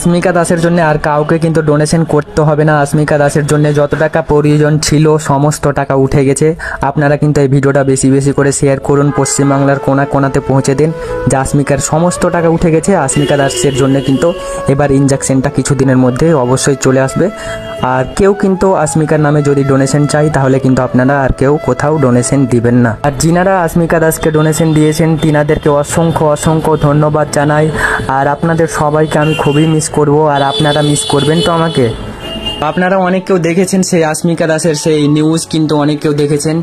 अस्मिका दासेर जन्य आर काउके किन्तु डोनेशन करते होबे ना। अस्मिका दासेर जन्य जत टाका प्रयोजन छिलो समस्त टाका उठे गेछे। आपनारा किन्तु এই ভিডিওটা বেশি বেশি করে শেয়ার করুন, পশ্চিম বাংলার কোনা কোনাতে পৌঁছে দিন যে अस्मिकार সমস্ত টাকা উঠে গেছে। अस्मिका দাসের জন্য কিন্তু এবার ইনজেকশনটা কিছুদিনের মধ্যে অবশ্যই চলে আসবে। আর কেউ কিন্তু अस्मिकार নামে যদি ডোনেশন চাই তাহলে কিন্তু আপনারা আর কেউ কোথাও ডোনেশন দিবেন না। আর যিনারা अस्मिका দাসকে ডোনেশন দিয়েছেন তিনাদেরকে অসংখ্য অসংখ্য ধন্যবাদ জানাই। আর আপনাদের সবাইকে আমি খুবই মিস করব, আর আপনারা মিস করবেন তো আমাকে। আপনারা অনেক কেউ দেখেছেন সেই अस्मिका দাসের সেই নিউজ, কিন্তু অনেক কেউ দেখেছেন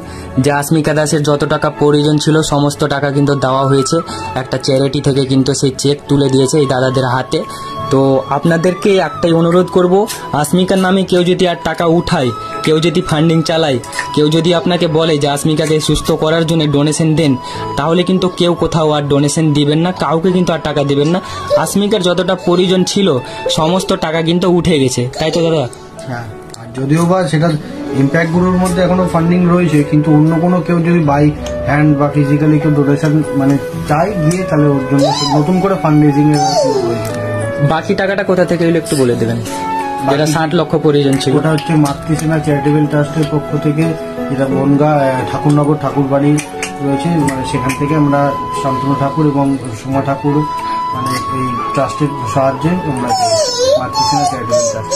যে अस्मिका দাসের যত টাকা প্রয়োজন ছিল সমস্ত টাকা কিন্তু দেওয়া হয়েছে। একটা চ্যারিটি থেকে কিন্তু সেই চেক তুলে দিয়েছে এই দাদাদের হাতে। তো আপনাদেরকে একটাই অনুরোধ করব, अस्मिकार নামে কেউ যদি আর টাকা উঠায়, কেউ যদি ফান্ডিং চালায়, কেউ যদি আপনাকে বলে যে अस्मिकाকে সুস্থ করার জন্য ডোনেশন দেন, তাহলে কিন্তু কেউ কোথাও আর ডোনেশন দিবেন না, কাউকে কিন্তু আর টাকা দিবেন না। अस्मिकार যতটা প্রয়োজন ছিল সমস্ত টাকা কিন্তু উঠে গেছে, তাই তো দাদা? হ্যাঁ, আর যদিও বা সেটা ইম্প্যাক্ট গ্রুপের মধ্যে এখনো ফান্ডিং রয়েছে, কিন্তু অন্য কোনো কেউ যদি বাই হ্যান্ড বা ফিজিক্যালি কেউ ডোনেশন মানে চাই দিয়ে, তাহলে ওর জন্য নতুন করে ফান্ড রেজিং এর রয়েছে। বাকি টাকাটা কোথা থেকে এলো একটু বলে দেবেন? যেটা 60 লক্ষ প্রয়োজন ছিল ওটা হচ্ছে মাতৃসেনা চ্যারিটেবল ট্রাস্টের পক্ষ থেকে, যেটা বনগা ঠাকুরনগর ঠাকুরবাড়ি রয়েছে, মানে সেখান থেকে আমরা শান্তনু ঠাকুর এবং সোমা ঠাকুর মানে এই ট্রাস্টের সাহায্যে আমরা মাতৃসেনা চ্যারিটেবল ট্রাস্ট